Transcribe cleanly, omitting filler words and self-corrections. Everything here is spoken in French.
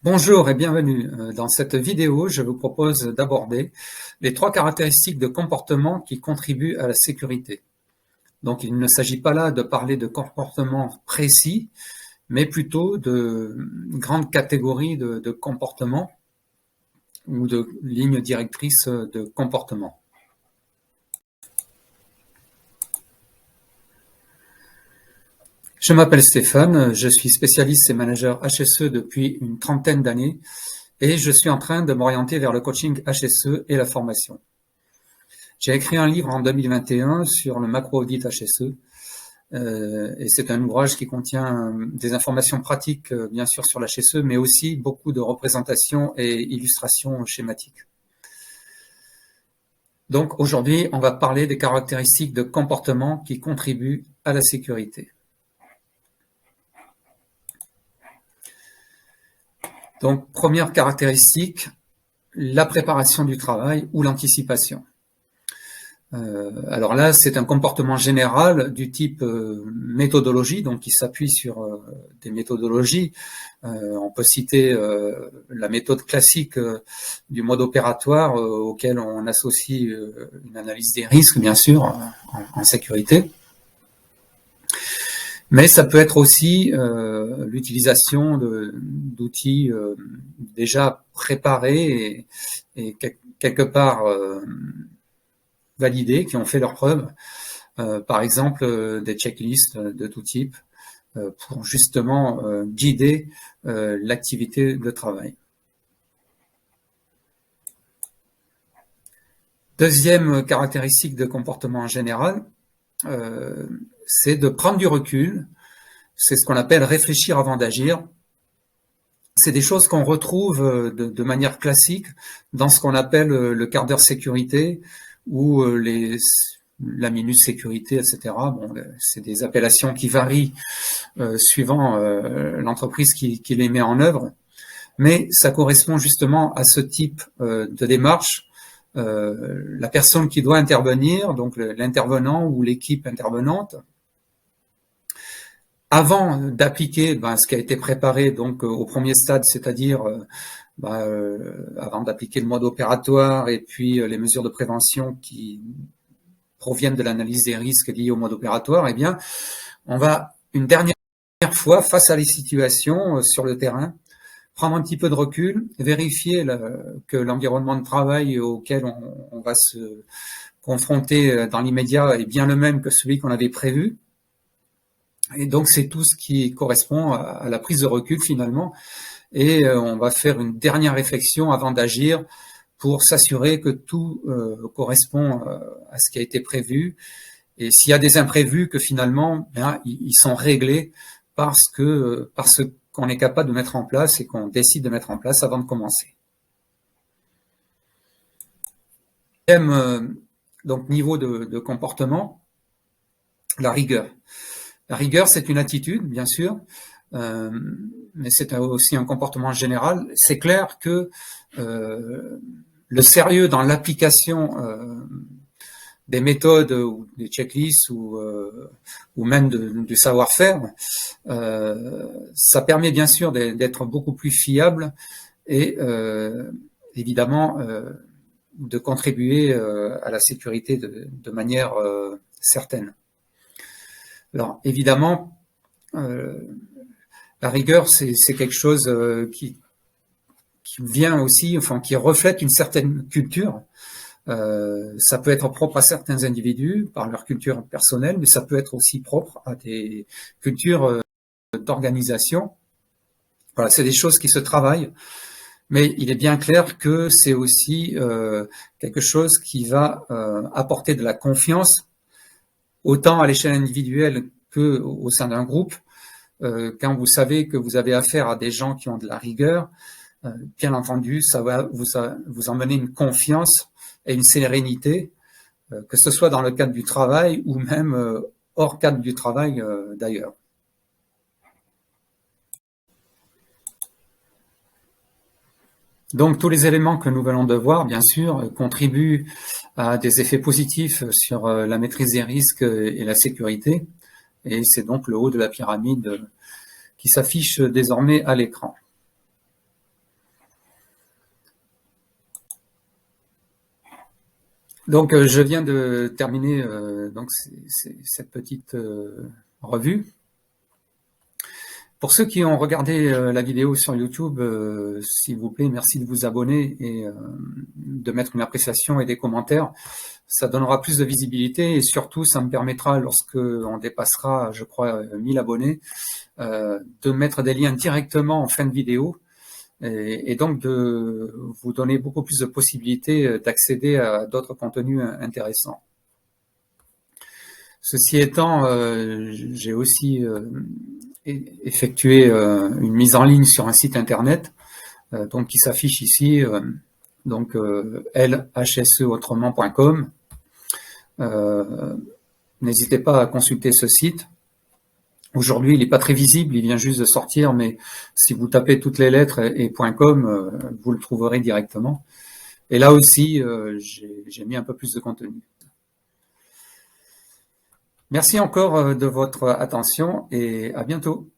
Bonjour et bienvenue. Dans cette vidéo, je vous propose d'aborder les 3 caractéristiques de comportement qui contribuent à la sécurité. Donc, il ne s'agit pas là de parler de comportements précis, mais plutôt de grandes catégories de comportements ou de lignes directrices de comportement. Je m'appelle Stéphane, je suis spécialiste et manager HSE depuis une trentaine d'années et je suis en train de m'orienter vers le coaching HSE et la formation. J'ai écrit un livre en 2021 sur le macro-audit HSE et c'est un ouvrage qui contient des informations pratiques, bien sûr, sur l'HSE, mais aussi beaucoup de représentations et illustrations schématiques. Donc aujourd'hui, on va parler des caractéristiques de comportement qui contribuent à la sécurité. Donc, première caractéristique, la préparation du travail ou l'anticipation. Alors là, c'est un comportement général du type méthodologie, donc qui s'appuie sur des méthodologies. On peut citer la méthode classique du mode opératoire auquel on associe une analyse des risques, bien sûr, en sécurité. Mais ça peut être aussi l'utilisation d'outils déjà préparés et quelque part validés, qui ont fait leurs preuves. Par exemple, des checklists de tout type pour justement guider l'activité de travail. Deuxième caractéristique de comportement en général, c'est de prendre du recul. C'est ce qu'on appelle réfléchir avant d'agir. C'est des choses qu'on retrouve de manière classique dans ce qu'on appelle le quart d'heure sécurité ou la minute sécurité, etc. Bon, c'est des appellations qui varient suivant l'entreprise qui les met en œuvre, mais ça correspond justement à ce type de démarche. La personne qui doit intervenir, donc l'intervenant ou l'équipe intervenante, avant d'appliquer ce qui a été préparé donc au premier stade, c'est-à-dire avant d'appliquer le mode opératoire et puis les mesures de prévention qui proviennent de l'analyse des risques liés au mode opératoire, eh bien, on va une dernière fois, face à les situations sur le terrain, prendre un petit peu de recul, vérifier que l'environnement de travail auquel on va se confronter dans l'immédiat est bien le même que celui qu'on avait prévu. Et donc, c'est tout ce qui correspond à la prise de recul finalement. Et on va faire une dernière réflexion avant d'agir pour s'assurer que tout correspond à ce qui a été prévu. Et s'il y a des imprévus, que finalement, ils sont réglés parce qu'on est capable de mettre en place et qu'on décide de mettre en place avant de commencer. Deuxième donc, niveau de comportement, la rigueur. La rigueur, c'est une attitude, bien sûr, mais c'est aussi un comportement général. C'est clair que le sérieux dans l'application des méthodes ou des checklists ou même du savoir-faire, ça permet bien sûr d'être beaucoup plus fiable et évidemment de contribuer à la sécurité de manière certaine. Alors évidemment, la rigueur, c'est quelque chose qui vient aussi, enfin qui reflète une certaine culture. Ça peut être propre à certains individus par leur culture personnelle, mais ça peut être aussi propre à des cultures d'organisation. Voilà, c'est des choses qui se travaillent, mais il est bien clair que c'est aussi quelque chose qui va apporter de la confiance, autant à l'échelle individuelle que au sein d'un groupe. Quand vous savez que vous avez affaire à des gens qui ont de la rigueur, bien entendu, ça va vous emmener une confiance et une sérénité, que ce soit dans le cadre du travail ou même hors cadre du travail d'ailleurs. Donc tous les éléments que nous venons de voir, bien sûr, contribuent à des effets positifs sur la maîtrise des risques et la sécurité. Et c'est donc le haut de la pyramide qui s'affiche désormais à l'écran. Donc, je viens de terminer donc cette petite revue. Pour ceux qui ont regardé la vidéo sur YouTube, s'il vous plaît, merci de vous abonner et de mettre une appréciation et des commentaires. Ça donnera plus de visibilité et surtout, ça me permettra, lorsque on dépassera, je crois, 1000 abonnés, de mettre des liens directement en fin de vidéo et donc de vous donner beaucoup plus de possibilités d'accéder à d'autres contenus intéressants. Ceci étant, j'ai aussi effectué une mise en ligne sur un site internet donc qui s'affiche ici, donc lhseautrement.com. N'hésitez pas à consulter ce site. Aujourd'hui, il n'est pas très visible, il vient juste de sortir, mais si vous tapez toutes les lettres et .com, vous le trouverez directement. Et là aussi, j'ai mis un peu plus de contenu. Merci encore de votre attention et à bientôt.